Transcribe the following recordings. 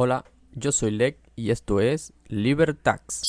Hola, yo soy Lek y esto es Libertax.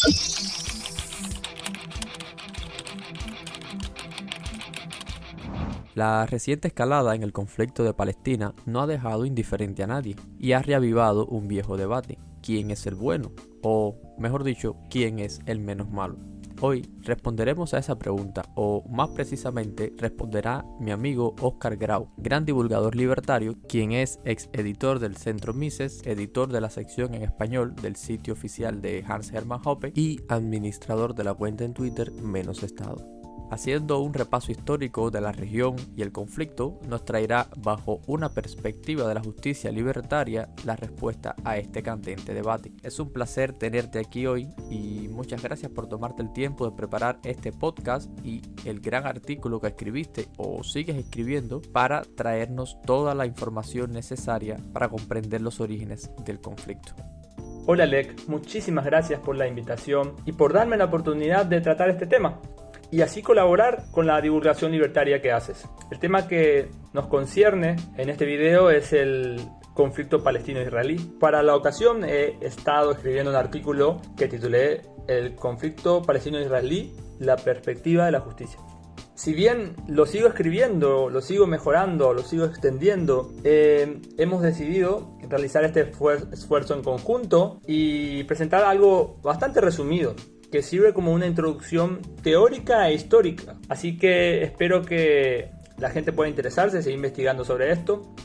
La reciente escalada en el conflicto de Palestina no ha dejado indiferente a nadie y ha reavivado un viejo debate: ¿quién es el bueno? O, mejor dicho, ¿quién es el menos malo? Hoy responderemos a esa pregunta, o más precisamente responderá mi amigo Oscar Grau, gran divulgador libertario, quien es ex editor del Centro Mises, editor de la sección en español del sitio oficial de Hans Hermann Hoppe y administrador de la cuenta en Twitter Menos Estado. Haciendo un repaso histórico de la región y el conflicto, nos traerá bajo una perspectiva de la justicia libertaria la respuesta a este candente debate. Es un placer tenerte aquí hoy y muchas gracias por tomarte el tiempo de preparar este podcast y el gran artículo que escribiste o sigues escribiendo para traernos toda la información necesaria para comprender los orígenes del conflicto. Hola Lek, muchísimas gracias por la invitación y por darme la oportunidad de tratar este tema y así colaborar con la divulgación libertaria que haces. El tema que nos concierne en este video es el conflicto palestino-israelí. Para la ocasión he estado escribiendo un artículo que titulé El conflicto palestino-israelí, la perspectiva de la justicia. Si bien lo sigo escribiendo, lo sigo mejorando, lo sigo extendiendo, hemos decidido realizar este esfuerzo en conjunto y presentar algo bastante resumido, que sirve como una introducción teórica e histórica. Así que espero que la gente pueda interesarse, seguir investigando sobre esto.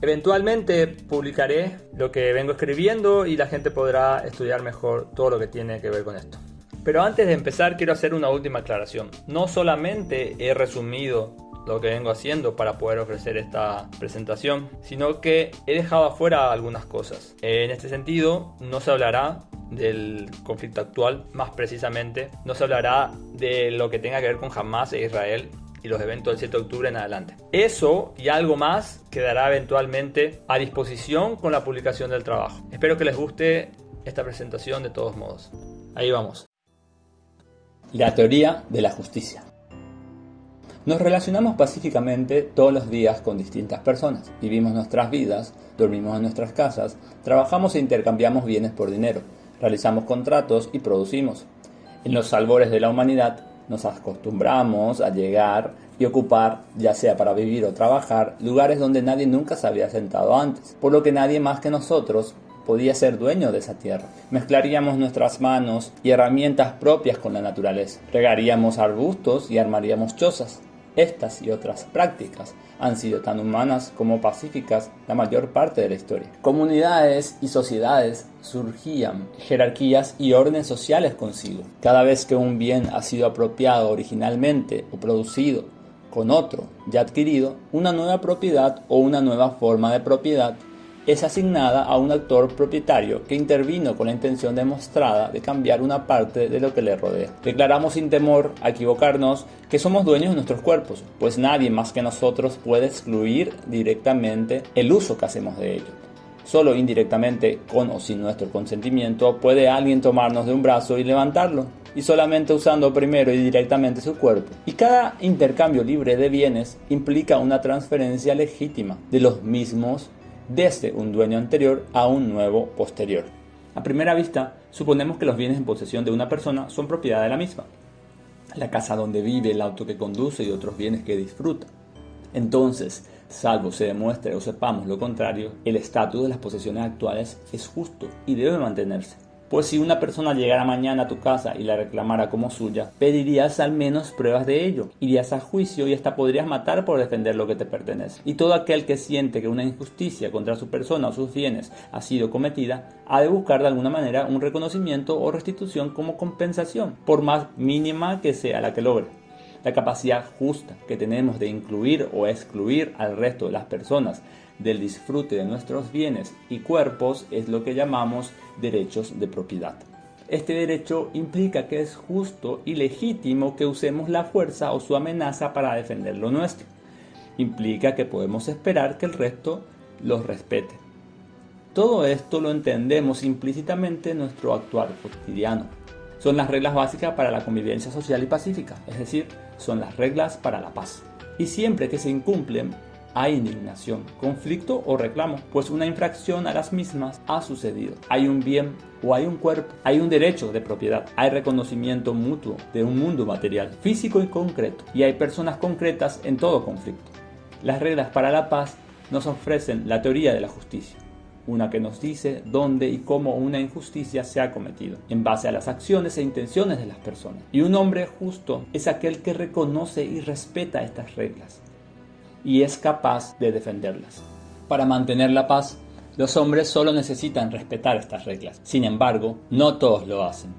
Eventualmente publicaré lo que vengo escribiendo y la gente podrá estudiar mejor todo lo que tiene que ver con esto. Pero antes de empezar quiero hacer una última aclaración. No solamente he resumido lo que vengo haciendo para poder ofrecer esta presentación, sino que he dejado afuera algunas cosas. En este sentido, no se hablará del conflicto actual, más precisamente, no se hablará de lo que tenga que ver con Hamas e Israel y los eventos del 7 de octubre en adelante. Eso y algo más quedará eventualmente a disposición con la publicación del trabajo. Espero que les guste esta presentación de todos modos. Ahí vamos. La teoría de la justicia. Nos relacionamos pacíficamente todos los días con distintas personas. Vivimos nuestras vidas, dormimos en nuestras casas, trabajamos e intercambiamos bienes por dinero, realizamos contratos y producimos. En los albores de la humanidad nos acostumbramos a llegar y ocupar, ya sea para vivir o trabajar, lugares donde nadie nunca se había sentado antes, por lo que nadie más que nosotros podía ser dueño de esa tierra. Mezclaríamos nuestras manos y herramientas propias con la naturaleza. Regaríamos arbustos y armaríamos chozas. Estas y otras prácticas han sido tan humanas como pacíficas la mayor parte de la historia. Comunidades y sociedades surgían, jerarquías y órdenes sociales consigo. Cada vez que un bien ha sido apropiado originalmente o producido con otro ya adquirido, una nueva propiedad o una nueva forma de propiedad es asignada a un actor propietario que intervino con la intención demostrada de cambiar una parte de lo que le rodea. Declaramos sin temor a equivocarnos que somos dueños de nuestros cuerpos, pues nadie más que nosotros puede excluir directamente el uso que hacemos de ellos. Solo indirectamente, con o sin nuestro consentimiento, puede alguien tomarnos de un brazo y levantarlo, y solamente usando primero y directamente su cuerpo. Y cada intercambio libre de bienes implica una transferencia legítima de los mismos desde un dueño anterior a un nuevo posterior. A primera vista, suponemos que los bienes en posesión de una persona son propiedad de la misma. La casa donde vive, el auto que conduce y otros bienes que disfruta. Entonces, salvo se demuestre o sepamos lo contrario, el estatus de las posesiones actuales es justo y debe mantenerse. Pues si una persona llegara mañana a tu casa y la reclamara como suya, pedirías al menos pruebas de ello, irías a juicio y hasta podrías matar por defender lo que te pertenece. Y todo aquel que siente que una injusticia contra su persona o sus bienes ha sido cometida, ha de buscar de alguna manera un reconocimiento o restitución como compensación, por más mínima que sea la que logre. La capacidad justa que tenemos de incluir o excluir al resto de las personas del disfrute de nuestros bienes y cuerpos es lo que llamamos derechos de propiedad. Este derecho implica que es justo y legítimo que usemos la fuerza o su amenaza para defender lo nuestro. Implica que podemos esperar que el resto los respete. Todo esto lo entendemos implícitamente en nuestro actuar cotidiano. Son las reglas básicas para la convivencia social y pacífica, es decir, son las reglas para la paz. Y siempre que se incumplen, hay indignación, conflicto o reclamo, pues una infracción a las mismas ha sucedido. Hay un bien o hay un cuerpo, hay un derecho de propiedad, hay reconocimiento mutuo de un mundo material, físico y concreto, y hay personas concretas en todo conflicto. Las reglas para la paz nos ofrecen la teoría de la justicia, una que nos dice dónde y cómo una injusticia se ha cometido, en base a las acciones e intenciones de las personas. Y un hombre justo es aquel que reconoce y respeta estas reglas, y es capaz de defenderlas. Para mantener la paz, los hombres solo necesitan respetar estas reglas. Sin embargo, no todos lo hacen.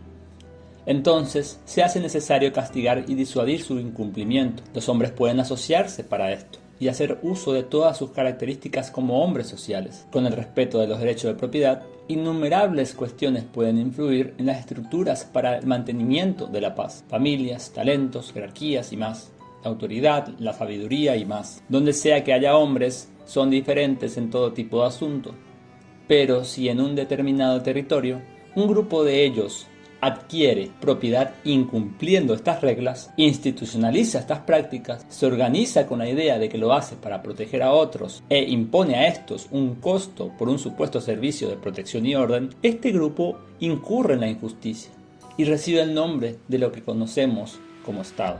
Entonces, se hace necesario castigar y disuadir su incumplimiento. Los hombres pueden asociarse para esto y hacer uso de todas sus características como hombres sociales. Con el respeto de los derechos de propiedad, innumerables cuestiones pueden influir en las estructuras para el mantenimiento de la paz. Familias, talentos, jerarquías y más. La autoridad, la sabiduría y más. Donde sea que haya hombres, son diferentes en todo tipo de asuntos. Pero si en un determinado territorio, un grupo de ellos adquiere propiedad incumpliendo estas reglas, institucionaliza estas prácticas, se organiza con la idea de que lo hace para proteger a otros e impone a estos un costo por un supuesto servicio de protección y orden, este grupo incurre en la injusticia y recibe el nombre de lo que conocemos como Estado.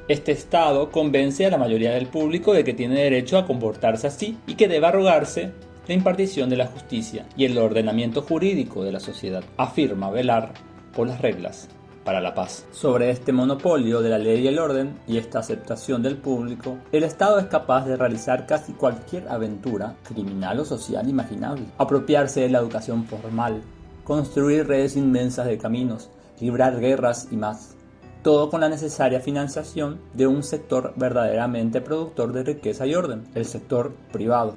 Este Estado convence a la mayoría del público de que tiene derecho a comportarse así y que debe arrogarse la impartición de la justicia y el ordenamiento jurídico de la sociedad. Afirma velar por las reglas para la paz. Sobre este monopolio de la ley y el orden y esta aceptación del público, el Estado es capaz de realizar casi cualquier aventura criminal o social imaginable, apropiarse de la educación formal, construir redes inmensas de caminos, librar guerras y más. Todo con la necesaria financiación de un sector verdaderamente productor de riqueza y orden, el sector privado,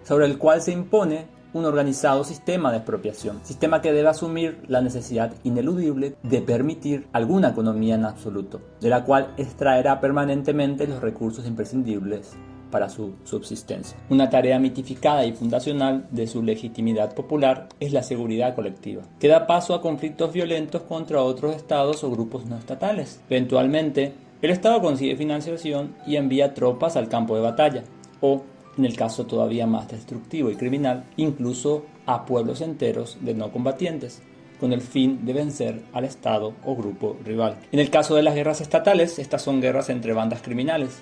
sobre el cual se impone un organizado sistema de expropiación, sistema que debe asumir la necesidad ineludible de permitir alguna economía en absoluto, de la cual extraerá permanentemente los recursos imprescindibles para su subsistencia. Una tarea mitificada y fundacional de su legitimidad popular es la seguridad colectiva, que da paso a conflictos violentos contra otros estados o grupos no estatales. Eventualmente, el Estado consigue financiación y envía tropas al campo de batalla, o, en el caso todavía más destructivo y criminal, incluso a pueblos enteros de no combatientes, con el fin de vencer al Estado o grupo rival. En el caso de las guerras estatales, estas son guerras entre bandas criminales.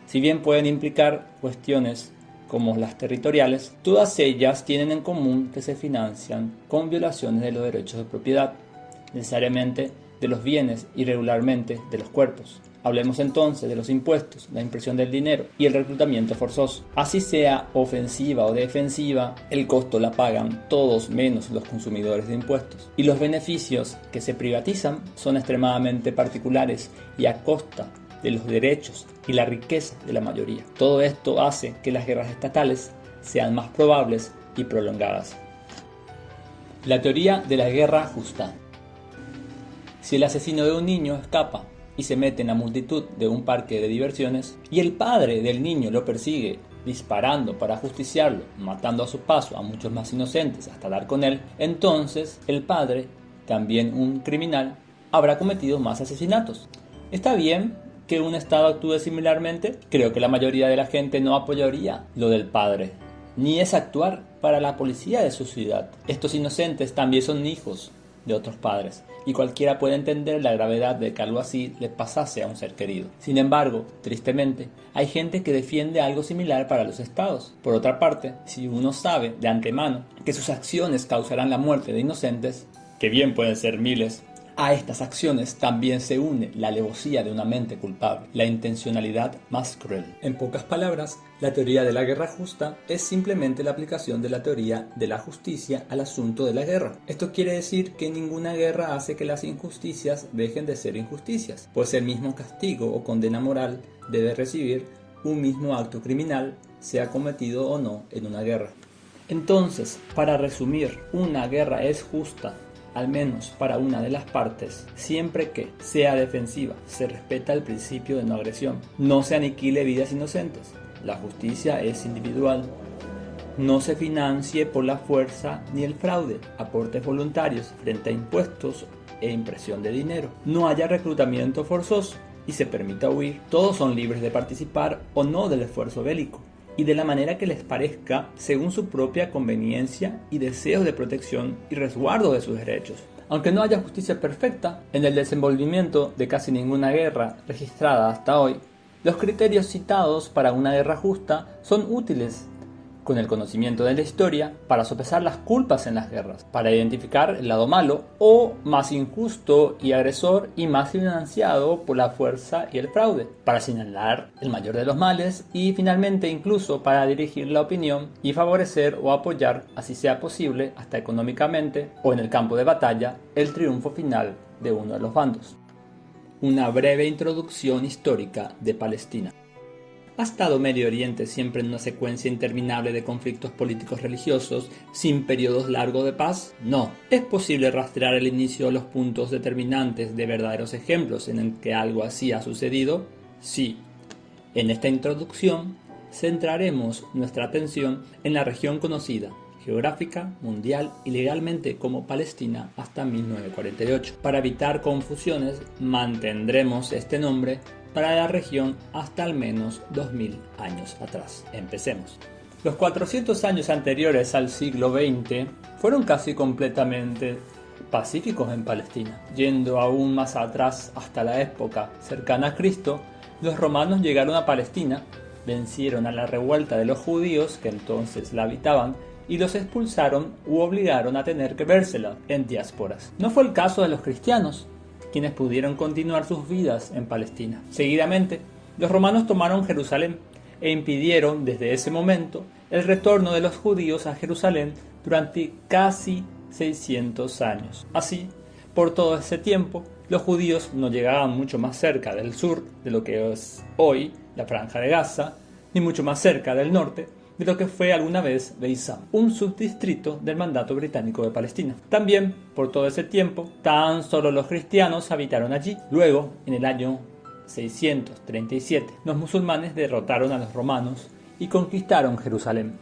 Si bien pueden implicar cuestiones como las territoriales, todas ellas tienen en común que se financian con violaciones de los derechos de propiedad, necesariamente de los bienes y regularmente de los cuerpos. Hablemos entonces de los impuestos, la impresión del dinero y el reclutamiento forzoso. Así sea ofensiva o defensiva, el costo la pagan todos menos los consumidores de impuestos. Y los beneficios que se privatizan son extremadamente particulares y a costa de los derechos y la riqueza de la mayoría. Todo esto hace que las guerras estatales sean más probables y prolongadas. La teoría de la guerra justa. Si el asesino de un niño escapa y se mete en la multitud de un parque de diversiones y el padre del niño lo persigue disparando para ajusticiarlo, matando a su paso a muchos más inocentes hasta dar con él, entonces el padre, también un criminal, habrá cometido más asesinatos. ¿Está bien que un Estado actúe similarmente? Creo que la mayoría de la gente no apoyaría lo del padre, ni es actuar para la policía de su ciudad. Estos inocentes también son hijos de otros padres, y cualquiera puede entender la gravedad de que algo así le pasase a un ser querido. Sin embargo, tristemente, hay gente que defiende algo similar para los estados. Por otra parte, si uno sabe de antemano que sus acciones causarán la muerte de inocentes, que bien pueden ser miles, a estas acciones también se une la alevosía de una mente culpable, la intencionalidad más cruel. En pocas palabras, la teoría de la guerra justa es simplemente la aplicación de la teoría de la justicia al asunto de la guerra. Esto quiere decir que ninguna guerra hace que las injusticias dejen de ser injusticias, pues el mismo castigo o condena moral debe recibir un mismo acto criminal, sea cometido o no en una guerra. Entonces, para resumir, una guerra es justa, al menos para una de las partes, siempre que sea defensiva, se respeta el principio de no agresión, no se aniquile vidas inocentes, la justicia es individual, no se financie por la fuerza ni el fraude, aportes voluntarios frente a impuestos e impresión de dinero, no haya reclutamiento forzoso y se permita huir, todos son libres de participar o no del esfuerzo bélico. y de la manera que les parezca según su propia conveniencia y deseos de protección y resguardo de sus derechos. Aunque no haya justicia perfecta en el desenvolvimiento de casi ninguna guerra registrada hasta hoy, los criterios citados para una guerra justa son útiles con el conocimiento de la historia para sopesar las culpas en las guerras, para identificar el lado malo o más injusto y agresor y más financiado por la fuerza y el fraude, para señalar el mayor de los males y finalmente incluso para dirigir la opinión y favorecer o apoyar, así sea posible, hasta económicamente o en el campo de batalla, el triunfo final de uno de los bandos. Una breve introducción histórica de Palestina. ¿Ha estado Medio Oriente siempre en una secuencia interminable de conflictos políticos religiosos sin periodos largos de paz? No. ¿Es posible rastrear el inicio de los puntos determinantes de verdaderos ejemplos en el que algo así ha sucedido? Sí. En esta introducción centraremos nuestra atención en la región conocida, geográfica, mundial y legalmente como Palestina hasta 1948. Para evitar confusiones, mantendremos este nombre para la región hasta al menos 2000 años atrás. Empecemos. Los 400 años anteriores al siglo XX fueron casi completamente pacíficos en Palestina. Yendo aún más atrás hasta la época cercana a Cristo, los romanos llegaron a Palestina, vencieron a la revuelta de los judíos que entonces la habitaban y los expulsaron u obligaron a tener que vérsela en diásporas. No fue el caso de los cristianos, quienes pudieron continuar sus vidas en Palestina. Seguidamente, los romanos tomaron Jerusalén e impidieron desde ese momento el retorno de los judíos a Jerusalén durante casi 600 años. Así, por todo ese tiempo, los judíos no llegaban mucho más cerca del sur de lo que es hoy la Franja de Gaza, ni mucho más cerca del norte de lo que fue alguna vez Beizam, un subdistrito del mandato británico de Palestina. También, por todo ese tiempo, tan solo los cristianos habitaron allí. Luego, en el año 637, los musulmanes derrotaron a los romanos y conquistaron Jerusalén.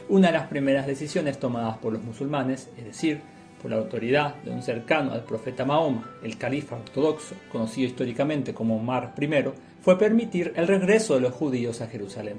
Una de las primeras decisiones tomadas por los musulmanes, es decir, por la autoridad de un cercano al profeta Mahoma, el califa ortodoxo, conocido históricamente como Omar I, fue permitir el regreso de los judíos a Jerusalén.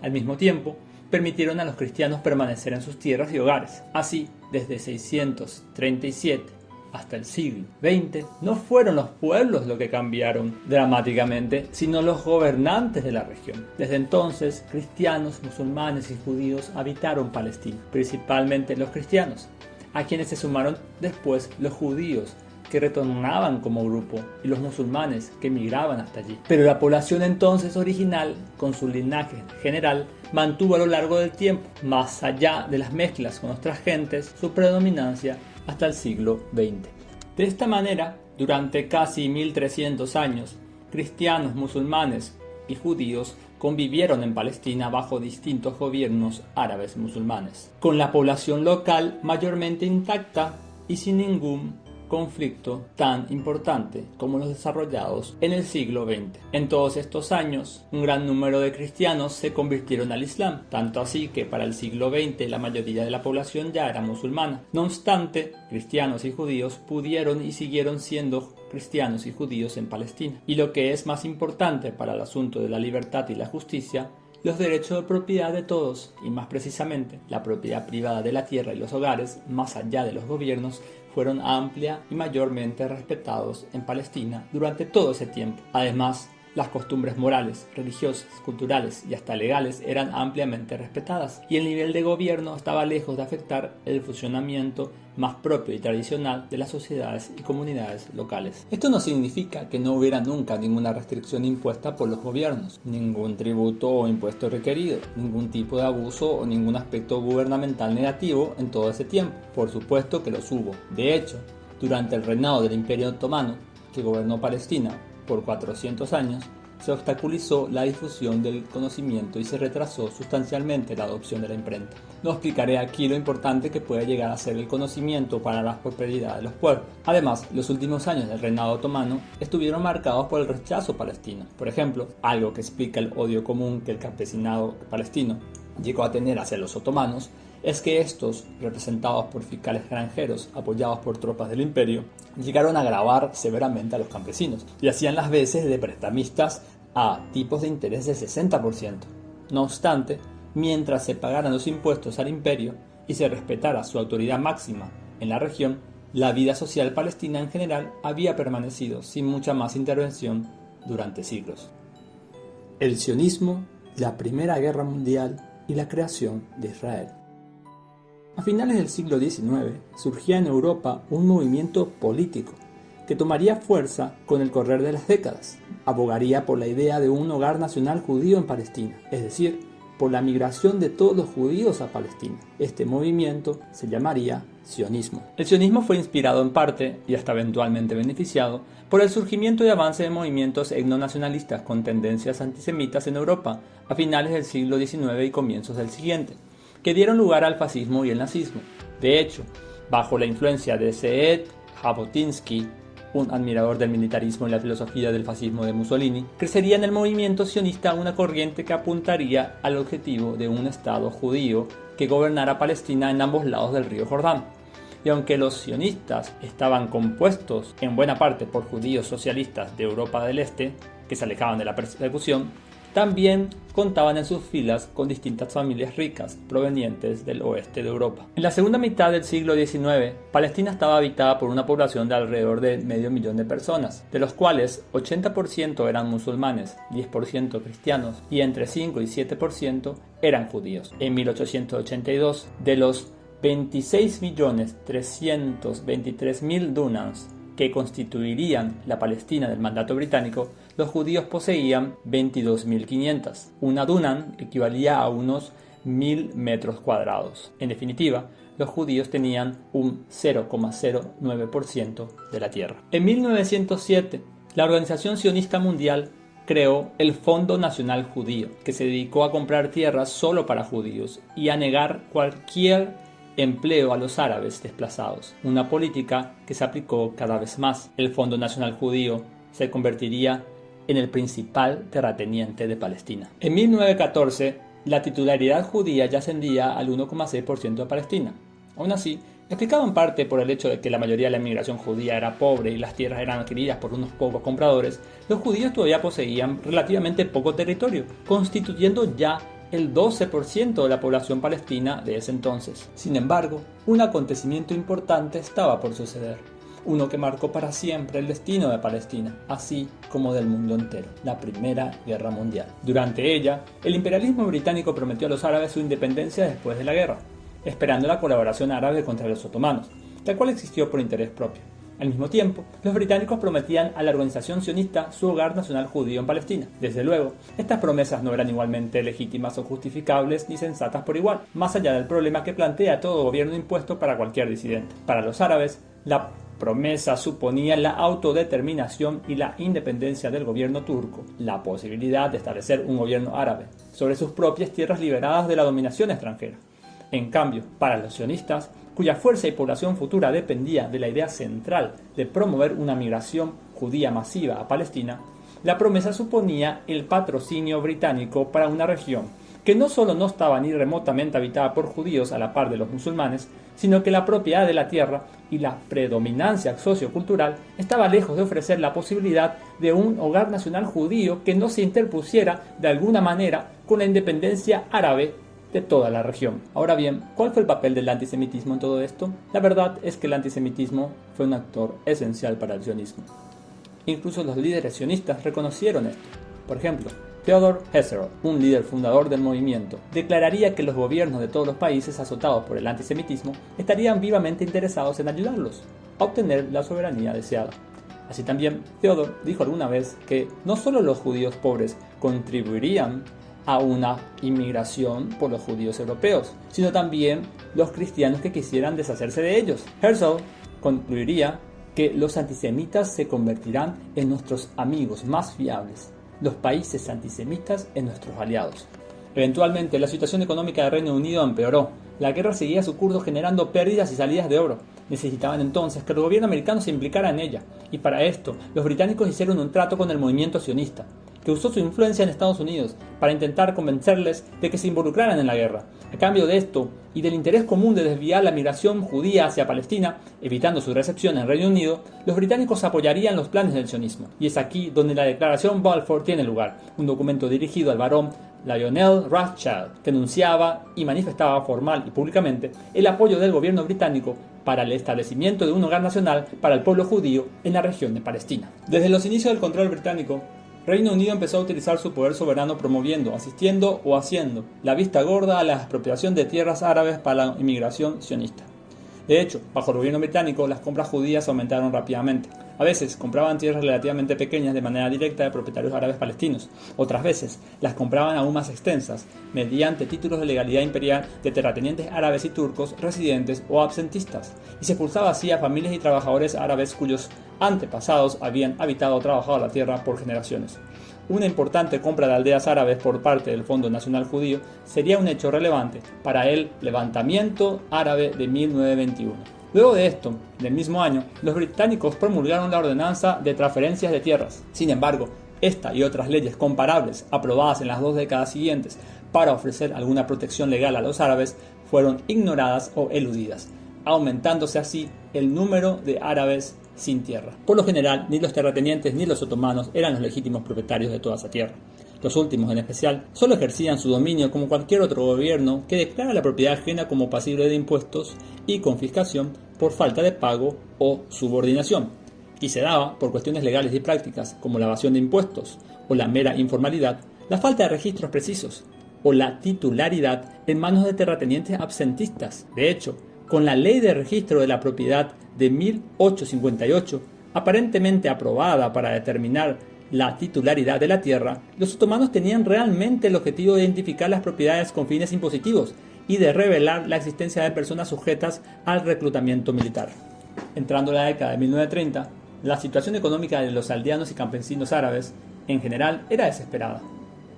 Al mismo tiempo, permitieron a los cristianos permanecer en sus tierras y hogares. Así, desde 637 hasta el siglo XX, no fueron los pueblos los que cambiaron dramáticamente, sino los gobernantes de la región. Desde entonces, cristianos, musulmanes y judíos habitaron Palestina, principalmente los cristianos, a quienes se sumaron después los judíos, que retornaban como grupo, y los musulmanes que emigraban hasta allí. Pero la población entonces original, con su linaje general, mantuvo a lo largo del tiempo, más allá de las mezclas con otras gentes, su predominancia hasta el siglo XX. De esta manera, durante casi 1300 años, cristianos, musulmanes y judíos convivieron en Palestina bajo distintos gobiernos árabes musulmanes, con la población local mayormente intacta y sin ningún conflicto tan importante como los desarrollados en el siglo XX. En todos estos años, un gran número de cristianos se convirtieron al Islam, tanto así que para el siglo XX la mayoría de la población ya era musulmana. No obstante, cristianos y judíos pudieron y siguieron siendo cristianos y judíos en Palestina. Y lo que es más importante para el asunto de la libertad y la justicia, los derechos de propiedad de todos, y más precisamente la propiedad privada de la tierra y los hogares, más allá de los gobiernos, fueron amplia y mayormente respetados en Palestina durante todo ese tiempo. Además, las costumbres morales, religiosas, culturales y hasta legales eran ampliamente respetadas, y el nivel de gobierno estaba lejos de afectar el funcionamiento más propio y tradicional de las sociedades y comunidades locales. Esto no significa que no hubiera nunca ninguna restricción impuesta por los gobiernos, ningún tributo o impuesto requerido, ningún tipo de abuso o ningún aspecto gubernamental negativo en todo ese tiempo. Por supuesto que los hubo. De hecho, durante el reinado del Imperio Otomano, que gobernó Palestina por 400 años, se obstaculizó la difusión del conocimiento y se retrasó sustancialmente la adopción de la imprenta. No explicaré aquí lo importante que puede llegar a ser el conocimiento para la prosperidad de los pueblos. Además, los últimos años del reinado otomano estuvieron marcados por el rechazo palestino. Por ejemplo, algo que explica el odio común que el campesinado palestino llegó a tener hacia los otomanos es que estos, representados por fiscales extranjeros apoyados por tropas del imperio, llegaron a gravar severamente a los campesinos y hacían las veces de prestamistas a tipos de interés del 60%. No obstante, mientras se pagaran los impuestos al imperio y se respetara su autoridad máxima en la región, la vida social palestina en general había permanecido sin mucha más intervención durante siglos. El sionismo, la Primera Guerra Mundial y la creación de Israel. A finales del siglo XIX surgía en Europa un movimiento político que tomaría fuerza con el correr de las décadas. Abogaría por la idea de un hogar nacional judío en Palestina, es decir, por la migración de todos los judíos a Palestina. Este movimiento se llamaría sionismo. El sionismo fue inspirado en parte, y hasta eventualmente beneficiado, por el surgimiento y avance de movimientos etnonacionalistas con tendencias antisemitas en Europa a finales del siglo XIX y comienzos del siguiente, que dieron lugar al fascismo y el nazismo. De hecho, bajo la influencia de Ze'ev Jabotinsky, un admirador del militarismo y la filosofía del fascismo de Mussolini, crecería en el movimiento sionista una corriente que apuntaría al objetivo de un Estado judío que gobernara Palestina en ambos lados del río Jordán. Y aunque los sionistas estaban compuestos en buena parte por judíos socialistas de Europa del Este, que se alejaban de la persecución, también contaban en sus filas con distintas familias ricas provenientes del oeste de Europa. En la segunda mitad del siglo XIX, Palestina estaba habitada por una población de alrededor de 500.000 de personas, de los cuales 80% eran musulmanes, 10% cristianos y entre 5 y 7% eran judíos. En 1882, de los 26.323.000 dunams que constituirían la Palestina del mandato británico, los judíos poseían 22.500. Una dunam equivalía a unos 1.000 metros cuadrados. En definitiva, los judíos tenían un 0,09% de la tierra. En 1907, la Organización Sionista Mundial creó el Fondo Nacional Judío, que se dedicó a comprar tierras solo para judíos y a negar cualquier empleo a los árabes desplazados, una política que se aplicó cada vez más. El Fondo Nacional Judío se convertiría en el principal terrateniente de Palestina. En 1914, la titularidad judía ya ascendía al 1,6% de Palestina. Aún así, explicado en parte por el hecho de que la mayoría de la inmigración judía era pobre y las tierras eran adquiridas por unos pocos compradores, los judíos todavía poseían relativamente poco territorio, constituyendo ya el 12% de la población palestina de ese entonces. Sin embargo, un acontecimiento importante estaba por suceder, uno que marcó para siempre el destino de Palestina, así como del mundo entero, la Primera Guerra Mundial. Durante ella, el imperialismo británico prometió a los árabes su independencia después de la guerra, esperando la colaboración árabe contra los otomanos, la cual existió por interés propio. Al mismo tiempo, los británicos prometían a la organización sionista su hogar nacional judío en Palestina. Desde luego, estas promesas no eran igualmente legítimas o justificables ni sensatas por igual, más allá del problema que plantea todo gobierno impuesto para cualquier disidente. Para los árabes, la promesa suponía la autodeterminación y la independencia del gobierno turco, la posibilidad de establecer un gobierno árabe sobre sus propias tierras liberadas de la dominación extranjera. En cambio, para los sionistas, cuya fuerza y población futura dependía de la idea central de promover una migración judía masiva a Palestina, la promesa suponía el patrocinio británico para una región que no solo no estaba ni remotamente habitada por judíos a la par de los musulmanes, sino que la propiedad de la tierra y la predominancia sociocultural estaba lejos de ofrecer la posibilidad de un hogar nacional judío que no se interpusiera de alguna manera con la independencia árabe de toda la región. Ahora bien, ¿cuál fue el papel del antisemitismo en todo esto? La verdad es que el antisemitismo fue un actor esencial para el sionismo. Incluso los líderes sionistas reconocieron esto. Por ejemplo, Theodor Herzl, un líder fundador del movimiento, declararía que los gobiernos de todos los países azotados por el antisemitismo estarían vivamente interesados en ayudarlos a obtener la soberanía deseada. Así también, Theodor dijo alguna vez que no solo los judíos pobres contribuirían a una inmigración por los judíos europeos, sino también los cristianos que quisieran deshacerse de ellos. Herzl concluiría que los antisemitas se convertirán en nuestros amigos más fiables, los países antisemitas en nuestros aliados. Eventualmente, la situación económica del Reino Unido empeoró. La guerra seguía su curso generando pérdidas y salidas de oro. Necesitaban entonces que el gobierno americano se implicara en ella, y para esto, los británicos hicieron un trato con el movimiento sionista, que usó su influencia en Estados Unidos para intentar convencerles de que se involucraran en la guerra. A cambio de esto y del interés común de desviar la migración judía hacia Palestina, evitando su recepción en el Reino Unido, los británicos apoyarían los planes del sionismo. Y es aquí donde la Declaración Balfour tiene lugar, un documento dirigido al barón Lionel Rothschild, que anunciaba y manifestaba formal y públicamente el apoyo del gobierno británico para el establecimiento de un hogar nacional para el pueblo judío en la región de Palestina. Desde los inicios del control británico, Reino Unido empezó a utilizar su poder soberano promoviendo, asistiendo o haciendo la vista gorda a la expropiación de tierras árabes para la inmigración sionista. De hecho, bajo el gobierno británico, las compras judías aumentaron rápidamente. A veces compraban tierras relativamente pequeñas de manera directa de propietarios árabes palestinos. Otras veces las compraban aún más extensas, mediante títulos de legalidad imperial de terratenientes árabes y turcos residentes o absentistas, y se expulsaba así a familias y trabajadores árabes cuyos antepasados habían habitado o trabajado la tierra por generaciones. Una importante compra de aldeas árabes por parte del Fondo Nacional Judío sería un hecho relevante para el levantamiento árabe de 1921. Luego de esto, del mismo año, los británicos promulgaron la ordenanza de transferencias de tierras. Sin embargo, esta y otras leyes comparables aprobadas en las 2 décadas siguientes para ofrecer alguna protección legal a los árabes fueron ignoradas o eludidas, aumentándose así el número de árabes sin tierra. Por lo general, ni los terratenientes ni los otomanos eran los legítimos propietarios de toda esa tierra. Los últimos, en especial, solo ejercían su dominio como cualquier otro gobierno que declara la propiedad ajena como pasible de impuestos y confiscación por falta de pago o subordinación, y se daba por cuestiones legales y prácticas como la evasión de impuestos o la mera informalidad, la falta de registros precisos o la titularidad en manos de terratenientes absentistas. De hecho, con la Ley de Registro de la Propiedad de 1858, aparentemente aprobada para determinar la titularidad de la tierra, los otomanos tenían realmente el objetivo de identificar las propiedades con fines impositivos y de revelar la existencia de personas sujetas al reclutamiento militar. Entrando la década de 1930, la situación económica de los aldeanos y campesinos árabes, en general, era desesperada.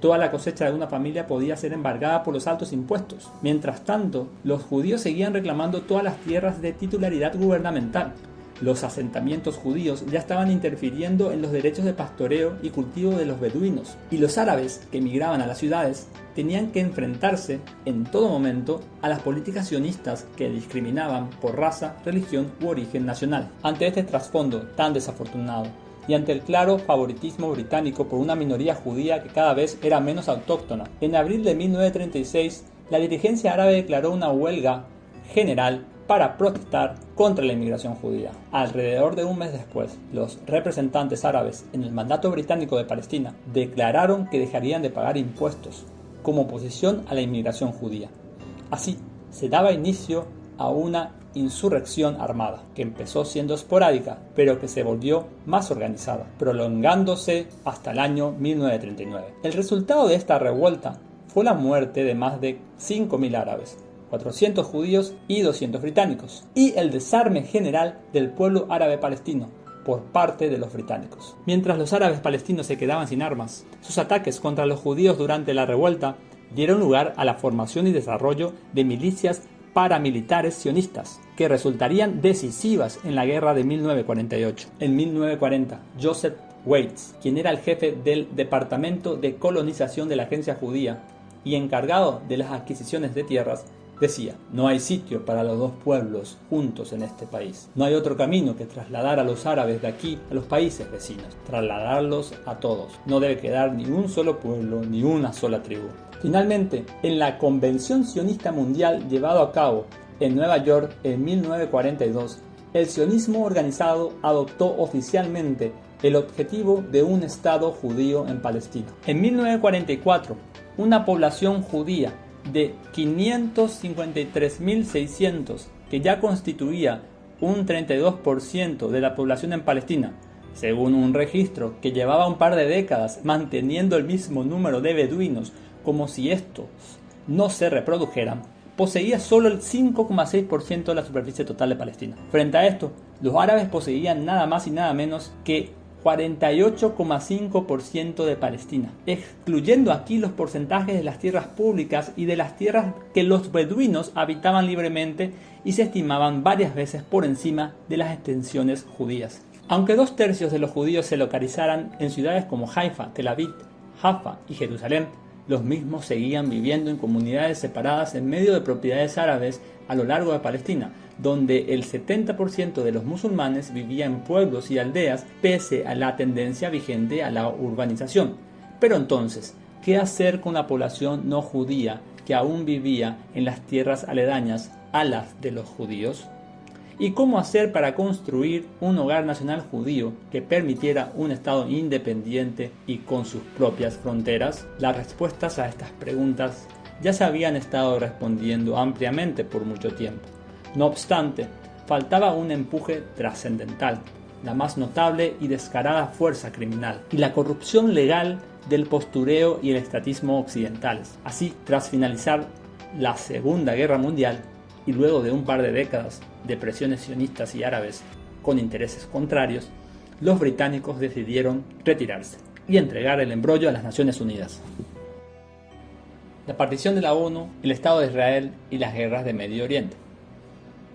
Toda la cosecha de una familia podía ser embargada por los altos impuestos. Mientras tanto, los judíos seguían reclamando todas las tierras de titularidad gubernamental. Los asentamientos judíos ya estaban interfiriendo en los derechos de pastoreo y cultivo de los beduinos, y los árabes que emigraban a las ciudades tenían que enfrentarse en todo momento a las políticas sionistas que discriminaban por raza, religión u origen nacional. Ante este trasfondo tan desafortunado, y ante el claro favoritismo británico por una minoría judía que cada vez era menos autóctona, en abril de 1936 la dirigencia árabe declaró una huelga general para protestar contra la inmigración judía. Alrededor de un mes después, los representantes árabes en el mandato británico de Palestina declararon que dejarían de pagar impuestos como oposición a la inmigración judía. Así, se daba inicio a una insurrección armada, que empezó siendo esporádica, pero que se volvió más organizada, prolongándose hasta el año 1939. El resultado de esta revuelta fue la muerte de más de 5.000 árabes, 400 judíos y 200 británicos, y el desarme general del pueblo árabe palestino por parte de los británicos. Mientras los árabes palestinos se quedaban sin armas, sus ataques contra los judíos durante la revuelta dieron lugar a la formación y desarrollo de milicias paramilitares sionistas, que resultarían decisivas en la guerra de 1948. En 1940, Joseph Weitz, quien era el jefe del Departamento de Colonización de la Agencia Judía y encargado de las adquisiciones de tierras, decía: no hay sitio para los dos pueblos juntos en este país. No hay otro camino que trasladar a los árabes de aquí a los países vecinos, trasladarlos a todos. No debe quedar ni un solo pueblo ni una sola tribu. Finalmente, en la Convención Sionista Mundial llevado a cabo en Nueva York en 1942, el sionismo organizado adoptó oficialmente el objetivo de un Estado judío en Palestina. En 1944, una población judía de 553.600, que ya constituía un 32% de la población en Palestina, según un registro que llevaba un par de décadas manteniendo el mismo número de beduinos como si estos no se reprodujeran, poseía solo el 5,6% de la superficie total de Palestina. Frente a esto, los árabes poseían nada más y nada menos que 48,5% de Palestina, excluyendo aquí los porcentajes de las tierras públicas y de las tierras que los beduinos habitaban libremente y se estimaban varias veces por encima de las extensiones judías. Aunque 2/3 de los judíos se localizaran en ciudades como Haifa, Tel Aviv, Jaffa y Jerusalén, los mismos seguían viviendo en comunidades separadas en medio de propiedades árabes a lo largo de Palestina, donde el 70% de los musulmanes vivía en pueblos y aldeas pese a la tendencia vigente a la urbanización. Pero entonces, qué hacer con la población no judía que aún vivía en las tierras aledañas a las de los judíos, y cómo hacer para construir un hogar nacional judío que permitiera un Estado independiente y con sus propias fronteras. Las respuestas a estas preguntas ya se habían estado respondiendo ampliamente por mucho tiempo. No obstante, faltaba un empuje trascendental, la más notable y descarada fuerza criminal, y la corrupción legal del postureo y el estatismo occidentales. Así, tras finalizar la Segunda Guerra Mundial y luego de un par de décadas de presiones sionistas y árabes con intereses contrarios, los británicos decidieron retirarse y entregar el embrollo a las Naciones Unidas. La partición de la ONU, el Estado de Israel y las guerras de Medio Oriente.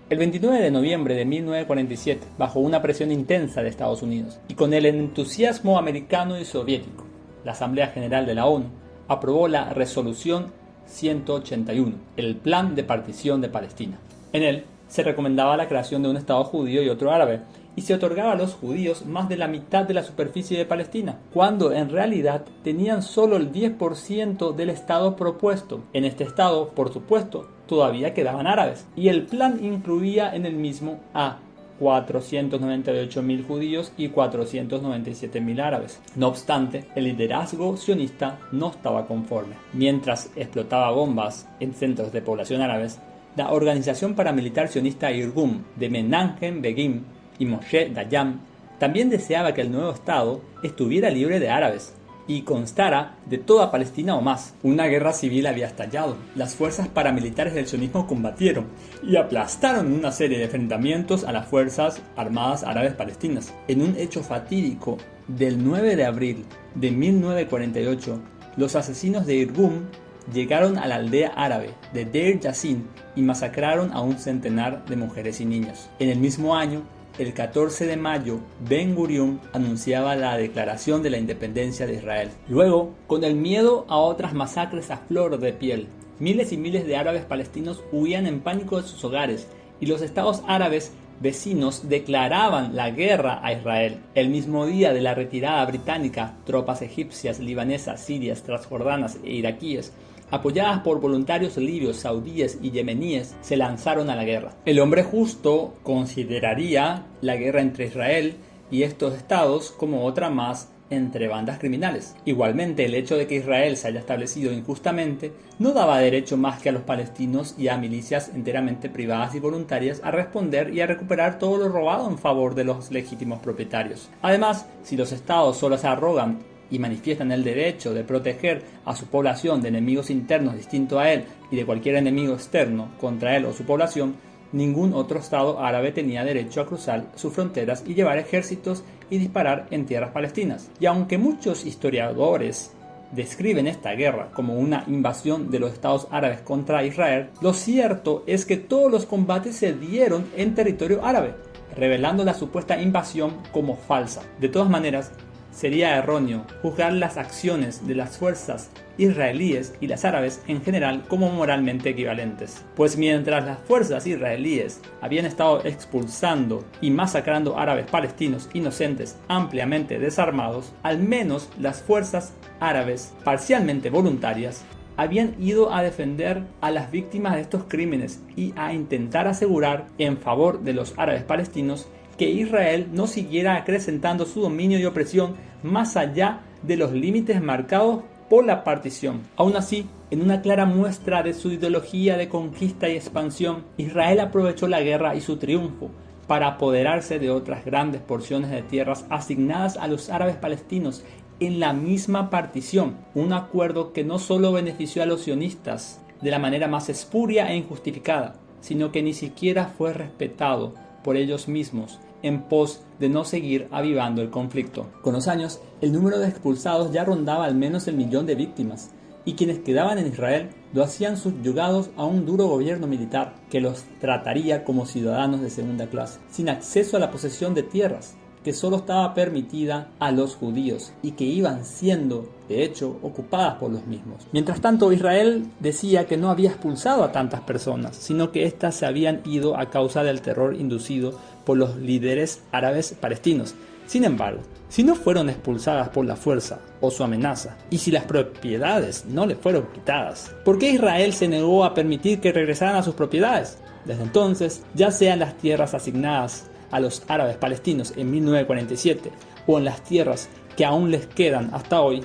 El 29 de noviembre de 1947, bajo una presión intensa de Estados Unidos y con el entusiasmo americano y soviético, la Asamblea General de la ONU aprobó la Resolución 181, el Plan de Partición de Palestina. En él se recomendaba la creación de un Estado judío y otro árabe, y se otorgaba a los judíos más de la mitad de la superficie de Palestina, cuando en realidad tenían solo el 10% del Estado propuesto. En este Estado, por supuesto, todavía quedaban árabes, y el plan incluía en el mismo a 498.000 judíos y 497.000 árabes. No obstante, el liderazgo sionista no estaba conforme. Mientras explotaba bombas en centros de población árabes, la organización paramilitar sionista Irgun de Menachem Begin y Moshe Dayan también deseaba que el nuevo Estado estuviera libre de árabes y constara de toda Palestina o más. Una guerra civil había estallado. Las fuerzas paramilitares del sionismo combatieron y aplastaron una serie de enfrentamientos a las fuerzas armadas árabes palestinas. En un hecho fatídico del 9 de abril de 1948, los asesinos de Irgun llegaron a la aldea árabe de Deir Yassin y masacraron a un centenar de mujeres y niños. En el mismo año, el 14 de mayo, Ben Gurion anunciaba la declaración de la independencia de Israel. Luego, con el miedo a otras masacres a flor de piel, miles y miles de árabes palestinos huían en pánico de sus hogares y los estados árabes vecinos declaraban la guerra a Israel. El mismo día de la retirada británica, tropas egipcias, libanesas, sirias, transjordanas e iraquíes, apoyadas por voluntarios libios, saudíes y yemeníes, se lanzaron a la guerra. El hombre justo consideraría la guerra entre Israel y estos estados como otra más entre bandas criminales. Igualmente, el hecho de que Israel se haya establecido injustamente no daba derecho más que a los palestinos y a milicias enteramente privadas y voluntarias a responder y a recuperar todo lo robado en favor de los legítimos propietarios. Además, si los estados solo se arrogan y manifiestan el derecho de proteger a su población de enemigos internos distintos a él y de cualquier enemigo externo contra él o su población, ningún otro estado árabe tenía derecho a cruzar sus fronteras y llevar ejércitos y disparar en tierras palestinas. Y aunque muchos historiadores describen esta guerra como una invasión de los estados árabes contra Israel, lo cierto es que todos los combates se dieron en territorio árabe, revelando la supuesta invasión como falsa. De todas maneras, sería erróneo juzgar las acciones de las fuerzas israelíes y las árabes en general como moralmente equivalentes, pues mientras las fuerzas israelíes habían estado expulsando y masacrando árabes palestinos inocentes ampliamente desarmados, al menos las fuerzas árabes parcialmente voluntarias habían ido a defender a las víctimas de estos crímenes y a intentar asegurar en favor de los árabes palestinos que Israel no siguiera acrecentando su dominio y opresión más allá de los límites marcados por la partición. Aún así, en una clara muestra de su ideología de conquista y expansión, Israel aprovechó la guerra y su triunfo para apoderarse de otras grandes porciones de tierras asignadas a los árabes palestinos en la misma partición, un acuerdo que no solo benefició a los sionistas de la manera más espuria e injustificada, sino que ni siquiera fue respetado por ellos mismos en pos de no seguir avivando el conflicto. Con los años, el número de expulsados ya rondaba al menos el 1.000.000 de víctimas, y quienes quedaban en Israel lo hacían subyugados a un duro gobierno militar que los trataría como ciudadanos de segunda clase, sin acceso a la posesión de tierras, que solo estaba permitida a los judíos y que iban siendo, de hecho, ocupadas por los mismos. Mientras tanto, Israel decía que no había expulsado a tantas personas, sino que éstas se habían ido a causa del terror inducido por los líderes árabes palestinos, Sin embargo, si no fueron expulsadas por la fuerza o su amenaza, y si las propiedades no le fueron quitadas, ¿por qué Israel se negó a permitir que regresaran a sus propiedades? Desde entonces, ya sean las tierras asignadas a los árabes palestinos en 1947 o en las tierras que aún les quedan hasta hoy,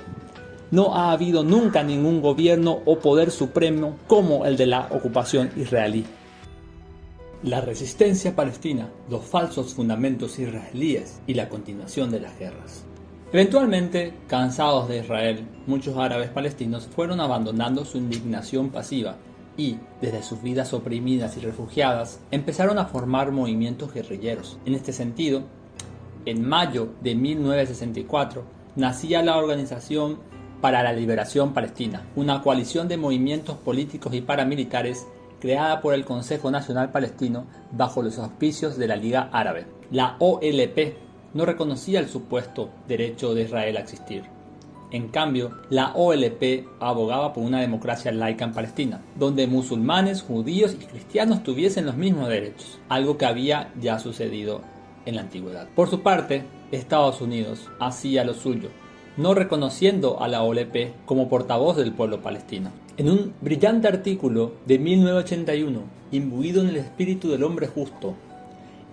no ha habido nunca ningún gobierno o poder supremo como el de la ocupación israelí. La resistencia palestina, los falsos fundamentos israelíes y la continuación de las guerras. Eventualmente, cansados de Israel, muchos árabes palestinos fueron abandonando su indignación pasiva y, desde sus vidas oprimidas y refugiadas, empezaron a formar movimientos guerrilleros. En este sentido, en mayo de 1964, nacía la Organización para la Liberación Palestina, una coalición de movimientos políticos y paramilitares creada por el Consejo Nacional Palestino bajo los auspicios de la Liga Árabe. La OLP no reconocía el supuesto derecho de Israel a existir. En cambio, la OLP abogaba por una democracia laica en Palestina, donde musulmanes, judíos y cristianos tuviesen los mismos derechos, algo que había ya sucedido en la antigüedad. Por su parte, Estados Unidos hacía lo suyo, no reconociendo a la OLP como portavoz del pueblo palestino. En un brillante artículo de 1981, imbuido en el espíritu del hombre justo,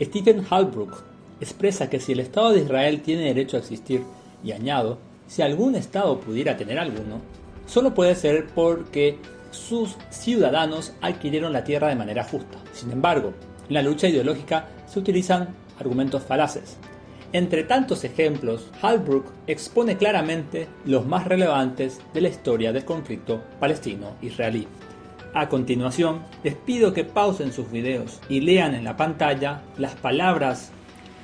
Stephen Halbrook expresa que si el Estado de Israel tiene derecho a existir, y añado, si algún Estado pudiera tener alguno, solo puede ser porque sus ciudadanos adquirieron la tierra de manera justa. Sin embargo, en la lucha ideológica se utilizan argumentos falaces. Entre tantos ejemplos, Halbrook expone claramente los más relevantes de la historia del conflicto palestino-israelí. A continuación, les pido que pausen sus videos y lean en la pantalla las palabras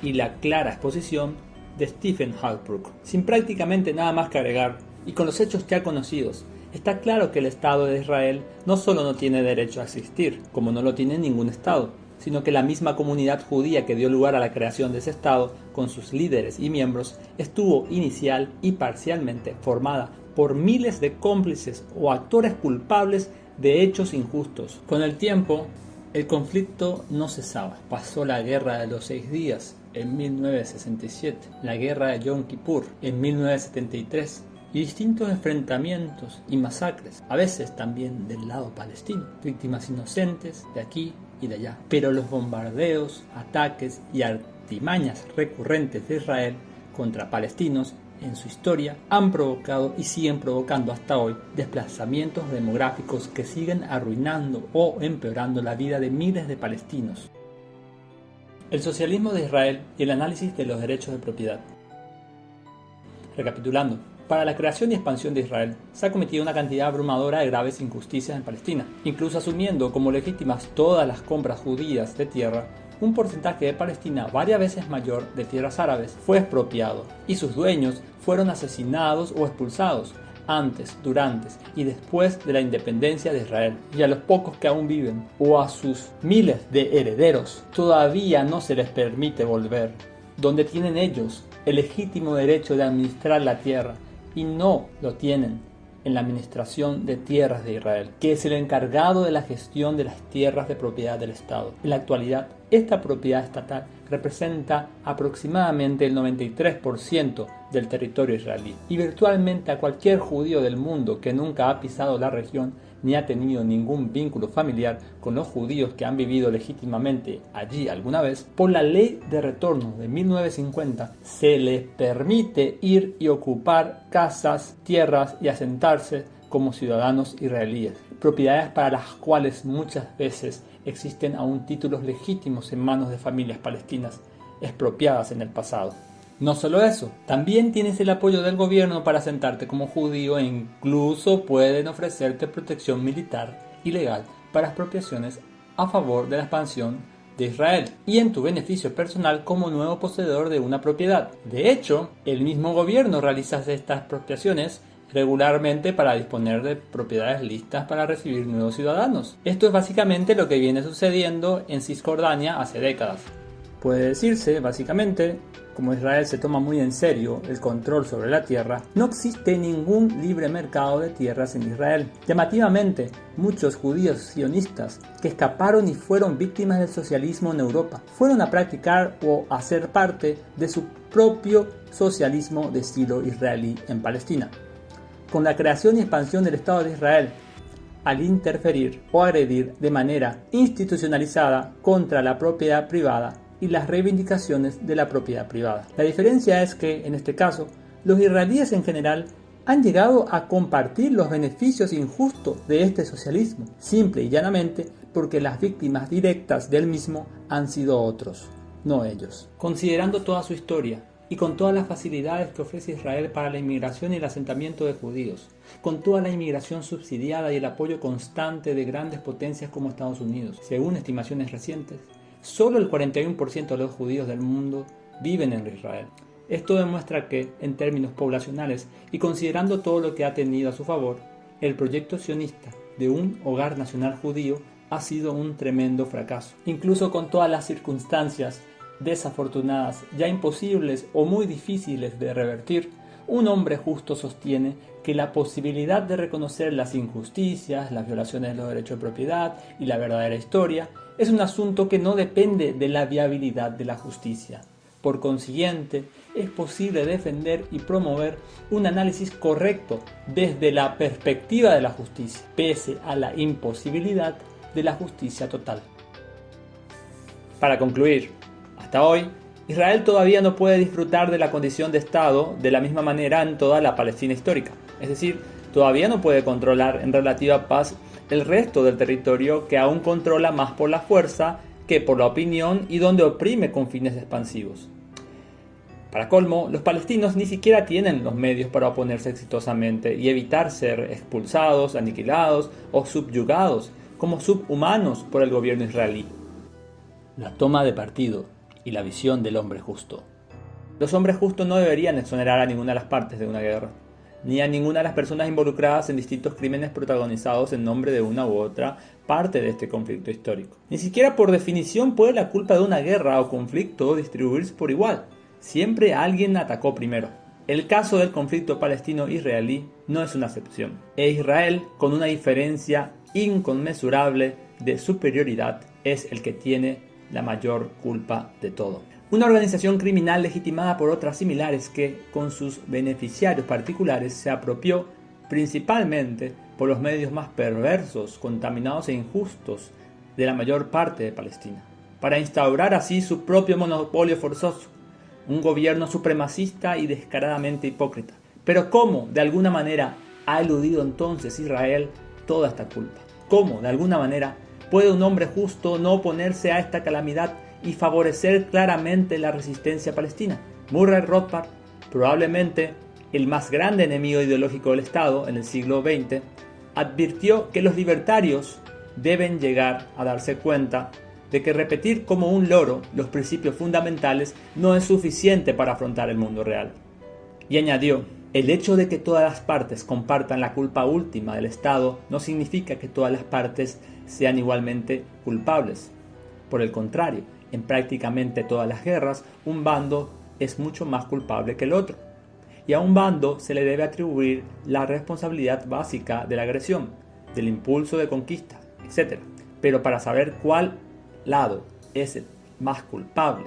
y la clara exposición de Stephen Halbrook. Sin prácticamente nada más que agregar, y con los hechos ya conocidos, está claro que el Estado de Israel no solo no tiene derecho a existir, como no lo tiene ningún Estado, sino que la misma comunidad judía que dio lugar a la creación de ese Estado, con sus líderes y miembros, estuvo inicial y parcialmente formada por miles de cómplices o actores culpables de hechos injustos. Con el tiempo, el conflicto no cesaba. Pasó la Guerra de los 6 días en 1967, la Guerra de Yom Kippur en 1973, y distintos enfrentamientos y masacres, a veces también del lado palestino, víctimas inocentes de aquí y de allá. Pero los bombardeos, ataques y artimañas recurrentes de Israel contra palestinos en su historia han provocado y siguen provocando hasta hoy desplazamientos demográficos que siguen arruinando o empeorando la vida de miles de palestinos. El socialismo de Israel y el análisis de los derechos de propiedad. Recapitulando, para la creación y expansión de Israel se ha cometido una cantidad abrumadora de graves injusticias en Palestina, incluso asumiendo como legítimas todas las compras judías de tierra. Un porcentaje de Palestina varias veces mayor de tierras árabes fue expropiado y sus dueños fueron asesinados o expulsados antes, durante y después de la independencia de Israel. Y a los pocos que aún viven o a sus miles de herederos todavía no se les permite volver, donde tienen ellos el legítimo derecho de administrar la tierra y no lo tienen en la administración de tierras de Israel, que es el encargado de la gestión de las tierras de propiedad del Estado. En la actualidad, esta propiedad estatal representa aproximadamente el 93% del territorio israelí, y virtualmente a cualquier judío del mundo que nunca ha pisado la región ni ha tenido ningún vínculo familiar con los judíos que han vivido legítimamente allí alguna vez, por la ley de retorno de 1950 se les permite ir y ocupar casas, tierras y asentarse como ciudadanos israelíes, propiedades para las cuales muchas veces existen aún títulos legítimos en manos de familias palestinas expropiadas en el pasado. No solo eso, también tienes el apoyo del gobierno para asentarte como judío e incluso pueden ofrecerte protección militar y legal para expropiaciones a favor de la expansión de Israel y en tu beneficio personal como nuevo poseedor de una propiedad. De hecho, el mismo gobierno realiza estas expropiaciones regularmente para disponer de propiedades listas para recibir nuevos ciudadanos. Esto es básicamente lo que viene sucediendo en Cisjordania hace décadas. Puede decirse, básicamente, como Israel se toma muy en serio el control sobre la tierra, no existe ningún libre mercado de tierras en Israel. Llamativamente, muchos judíos sionistas que escaparon y fueron víctimas del socialismo en Europa fueron a practicar o a ser parte de su propio socialismo de estilo israelí en Palestina. Con la creación y expansión del Estado de Israel, al interferir o agredir de manera institucionalizada contra la propiedad privada y las reivindicaciones de la propiedad privada. La diferencia es que, en este caso, los israelíes en general han llegado a compartir los beneficios injustos de este socialismo, simple y llanamente porque las víctimas directas del mismo han sido otros, no ellos. Considerando toda su historia, y con todas las facilidades que ofrece Israel para la inmigración y el asentamiento de judíos, con toda la inmigración subsidiada y el apoyo constante de grandes potencias como Estados Unidos. Según estimaciones recientes, solo el 41% de los judíos del mundo viven en Israel. Esto demuestra que, en términos poblacionales y considerando todo lo que ha tenido a su favor, el proyecto sionista de un hogar nacional judío ha sido un tremendo fracaso. Incluso con todas las circunstancias desafortunadas, ya imposibles o muy difíciles de revertir, un hombre justo sostiene que la posibilidad de reconocer las injusticias, las violaciones de los derechos de propiedad y la verdadera historia es un asunto que no depende de la viabilidad de la justicia. Por consiguiente, es posible defender y promover un análisis correcto desde la perspectiva de la justicia, pese a la imposibilidad de la justicia total. Para concluir, hasta hoy, Israel todavía no puede disfrutar de la condición de Estado de la misma manera en toda la Palestina histórica. Es decir, todavía no puede controlar en relativa paz el resto del territorio que aún controla más por la fuerza que por la opinión y donde oprime con fines expansivos. Para colmo, los palestinos ni siquiera tienen los medios para oponerse exitosamente y evitar ser expulsados, aniquilados o subyugados como subhumanos por el gobierno israelí. La toma de partido y la visión del hombre justo. Los hombres justos no deberían exonerar a ninguna de las partes de una guerra, ni a ninguna de las personas involucradas en distintos crímenes protagonizados en nombre de una u otra parte de este conflicto histórico. Ni siquiera por definición puede la culpa de una guerra o conflicto distribuirse por igual. Siempre alguien atacó primero. El caso del conflicto palestino-israelí no es una excepción. Israel, con una diferencia inconmensurable de superioridad, es el que tiene la mayor culpa de todo. Una organización criminal legitimada por otras similares que, con sus beneficiarios particulares, se apropió principalmente por los medios más perversos, contaminados e injustos de la mayor parte de Palestina, para instaurar así su propio monopolio forzoso, un gobierno supremacista y descaradamente hipócrita. Pero ¿cómo, de alguna manera, ha eludido entonces Israel toda esta culpa? ¿Cómo, de alguna manera, puede un hombre justo no oponerse a esta calamidad y favorecer claramente la resistencia palestina? Murray Rothbard, probablemente el más grande enemigo ideológico del Estado en el siglo XX, advirtió que los libertarios deben llegar a darse cuenta de que repetir como un loro los principios fundamentales no es suficiente para afrontar el mundo real. Y añadió: el hecho de que todas las partes compartan la culpa última del Estado no significa que todas las partes sean igualmente culpables. Por el contrario, en prácticamente todas las guerras, un bando es mucho más culpable que el otro. Y a un bando se le debe atribuir la responsabilidad básica de la agresión, del impulso de conquista, etc. Pero para saber cuál lado es el más culpable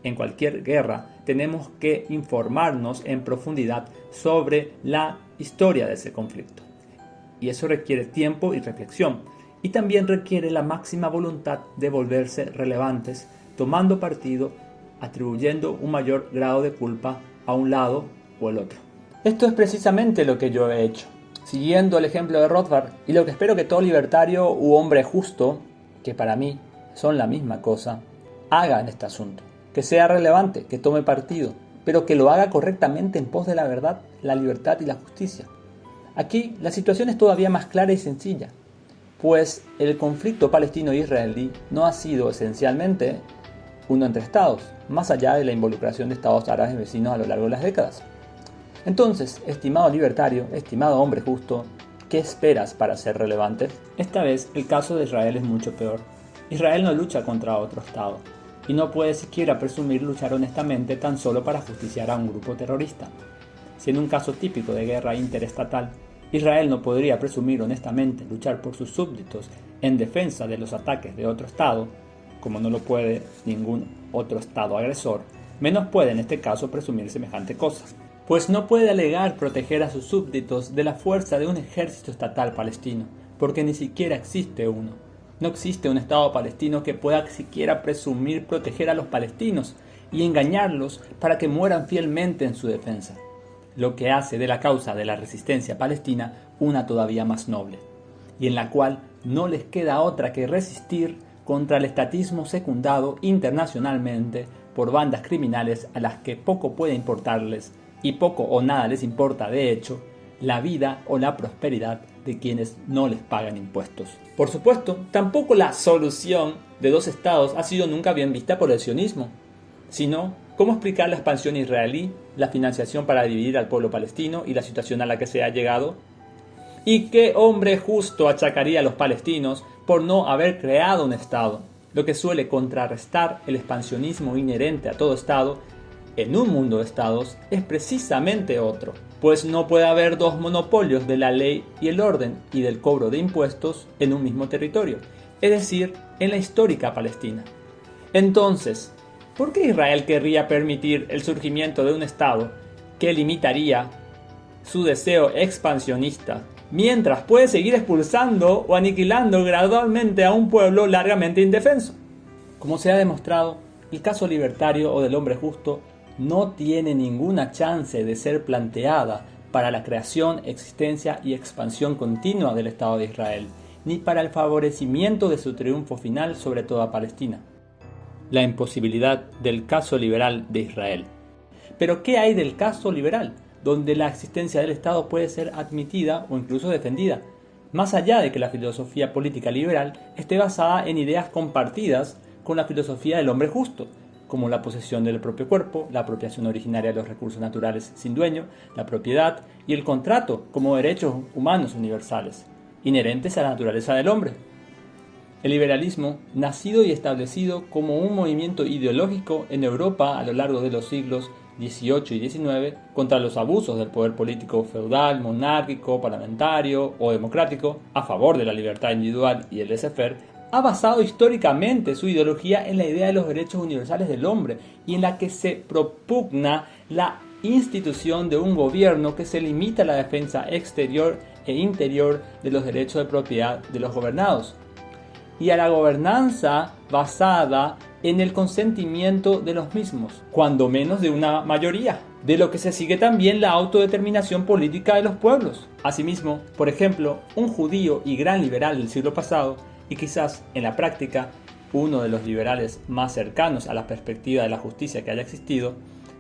en cualquier guerra, tenemos que informarnos en profundidad sobre la historia de ese conflicto. Y eso requiere tiempo y reflexión. Y también requiere la máxima voluntad de volverse relevantes, tomando partido, atribuyendo un mayor grado de culpa a un lado o el otro. Esto es precisamente lo que yo he hecho, siguiendo el ejemplo de Rothbard, y lo que espero que todo libertario u hombre justo, que para mí son la misma cosa, haga en este asunto. Que sea relevante, que tome partido, pero que lo haga correctamente en pos de la verdad, la libertad y la justicia. Aquí la situación es todavía más clara y sencilla, pues el conflicto palestino-israelí no ha sido esencialmente uno entre estados, más allá de la involucración de estados árabes vecinos a lo largo de las décadas. Entonces, estimado libertario, estimado hombre justo, ¿qué esperas para ser relevante? Esta vez el caso de Israel es mucho peor. Israel no lucha contra otro estado. y no puede siquiera presumir luchar honestamente tan solo para justiciar a un grupo terrorista. Si en un caso típico de guerra interestatal, Israel no podría presumir honestamente luchar por sus súbditos en defensa de los ataques de otro Estado, como no lo puede ningún otro Estado agresor, menos puede en este caso presumir semejante cosa, pues no puede alegar proteger a sus súbditos de la fuerza de un ejército estatal palestino, porque ni siquiera existe uno. No existe un Estado palestino que pueda siquiera presumir proteger a los palestinos y engañarlos para que mueran fielmente en su defensa, lo que hace de la causa de la resistencia palestina una todavía más noble, y en la cual no les queda otra que resistir contra el estatismo secundado internacionalmente por bandas criminales a las que poco puede importarles, y poco o nada les importa de hecho, la vida o la prosperidad de quienes no les pagan impuestos. Por supuesto, tampoco la solución de dos estados ha sido nunca bien vista por el sionismo, sino cómo explicar la expansión israelí, la financiación para dividir al pueblo palestino y la situación a la que se ha llegado. ¿Y qué hombre justo achacaría a los palestinos por no haber creado un estado? Lo que suele contrarrestar el expansionismo inherente a todo estado en un mundo de estados es precisamente otro, pues no puede haber dos monopolios de la ley y el orden y del cobro de impuestos en un mismo territorio, es decir, en la histórica Palestina. Entonces, ¿por qué Israel querría permitir el surgimiento de un estado que limitaría su deseo expansionista, mientras puede seguir expulsando o aniquilando gradualmente a un pueblo largamente indefenso? Como se ha demostrado, el caso libertario o del hombre justo no tiene ninguna chance de ser planteada para la creación, existencia y expansión continua del Estado de Israel, ni para el favorecimiento de su triunfo final sobre toda Palestina. La imposibilidad del caso liberal de Israel. Pero ¿qué hay del caso liberal, donde la existencia del Estado puede ser admitida o incluso defendida, más allá de que la filosofía política liberal esté basada en ideas compartidas con la filosofía del hombre justo, como la posesión del propio cuerpo, la apropiación originaria de los recursos naturales sin dueño, la propiedad y el contrato como derechos humanos universales, inherentes a la naturaleza del hombre? El liberalismo, nacido y establecido como un movimiento ideológico en Europa a lo largo de los siglos XVIII y XIX contra los abusos del poder político feudal, monárquico, parlamentario o democrático, a favor de la libertad individual y el laissez-faire, ha basado históricamente su ideología en la idea de los derechos universales del hombre y en la que se propugna la institución de un gobierno que se limita a la defensa exterior e interior de los derechos de propiedad de los gobernados y a la gobernanza basada en el consentimiento de los mismos, cuando menos de una mayoría, de lo que se sigue también la autodeterminación política de los pueblos. Asimismo, por ejemplo, un judío y gran liberal del siglo pasado, y quizás en la práctica uno de los liberales más cercanos a la perspectiva de la justicia que haya existido,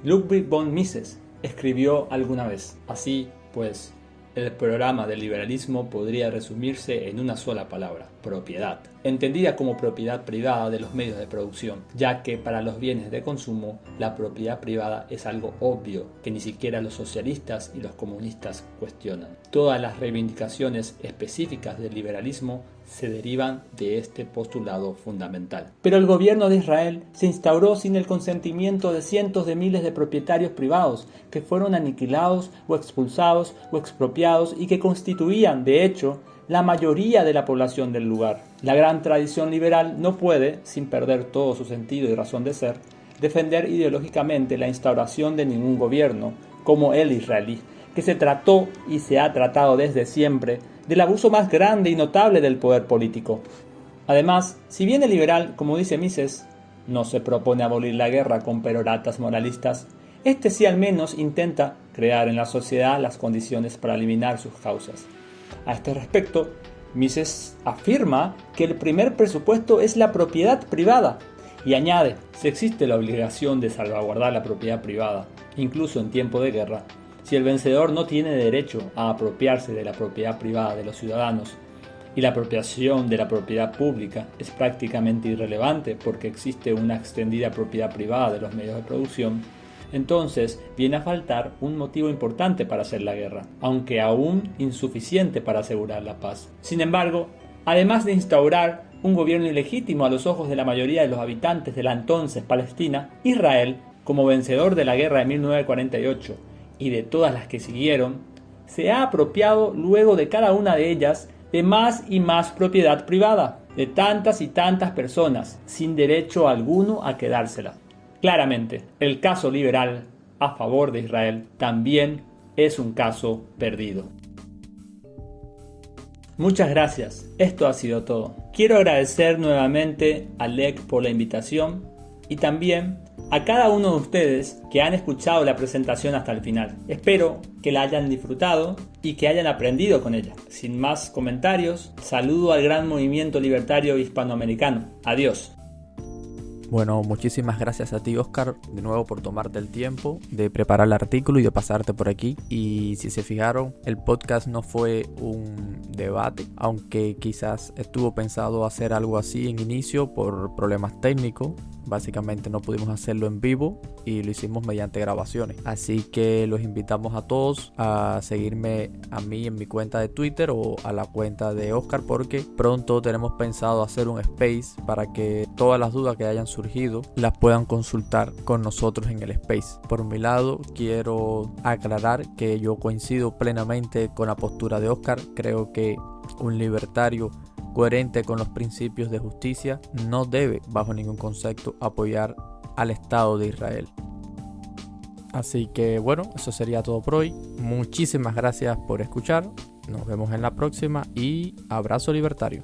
Ludwig von Mises, escribió alguna vez: así pues, el programa del liberalismo podría resumirse en una sola palabra: propiedad, entendida como propiedad privada de los medios de producción, ya que para los bienes de consumo la propiedad privada es algo obvio que ni siquiera los socialistas y los comunistas cuestionan. Todas las reivindicaciones específicas del liberalismo se derivan de este postulado fundamental. Pero el gobierno de Israel se instauró sin el consentimiento de cientos de miles de propietarios privados que fueron aniquilados o expulsados o expropiados y que constituían, de hecho, la mayoría de la población del lugar. La gran tradición liberal no puede, sin perder todo su sentido y razón de ser, defender ideológicamente la instauración de ningún gobierno, como el israelí, que se trató y se ha tratado desde siempre del abuso más grande y notable del poder político. Además, si bien el liberal, como dice Mises, no se propone abolir la guerra con peroratas moralistas, este sí al menos intenta crear en la sociedad las condiciones para eliminar sus causas. A este respecto, Mises afirma que el primer presupuesto es la propiedad privada y añade: si existe la obligación de salvaguardar la propiedad privada, incluso en tiempo de guerra, si el vencedor no tiene derecho a apropiarse de la propiedad privada de los ciudadanos y la apropiación de la propiedad pública es prácticamente irrelevante porque existe una extendida propiedad privada de los medios de producción, entonces viene a faltar un motivo importante para hacer la guerra, aunque aún insuficiente para asegurar la paz. Sin embargo, además de instaurar un gobierno ilegítimo a los ojos de la mayoría de los habitantes de la entonces Palestina, Israel, como vencedor de la guerra de 1948 y de todas las que siguieron, se ha apropiado luego de cada una de ellas de más y más propiedad privada, de tantas y tantas personas, sin derecho alguno a quedársela. Claramente, el caso liberal a favor de Israel también es un caso perdido. Muchas gracias, esto ha sido todo. Quiero agradecer nuevamente a Lec por la invitación y también a cada uno de ustedes que han escuchado la presentación hasta el final. Espero que la hayan disfrutado y que hayan aprendido con ella. Sin más comentarios, saludo al gran movimiento libertario hispanoamericano. Adiós. Bueno, muchísimas gracias a ti, Oscar, de nuevo por tomarte el tiempo de preparar el artículo y de pasarte por aquí. Y si se fijaron, el podcast no fue un debate, aunque quizás estuvo pensado hacer algo así en inicio por problemas técnicos. Básicamente no pudimos hacerlo en vivo y lo hicimos mediante grabaciones. Así que los invitamos a todos a seguirme a mí en mi cuenta de Twitter o a la cuenta de Oscar, porque pronto tenemos pensado hacer un space para que todas las dudas que hayan surgido las puedan consultar con nosotros en el space. Por mi lado, quiero aclarar que yo coincido plenamente con la postura de Oscar. Creo que un libertario coherente con los principios de justicia no debe bajo ningún concepto apoyar al Estado de Israel. Así que bueno, eso sería todo por hoy. Muchísimas gracias por escuchar. Nos vemos en la próxima y abrazo libertario.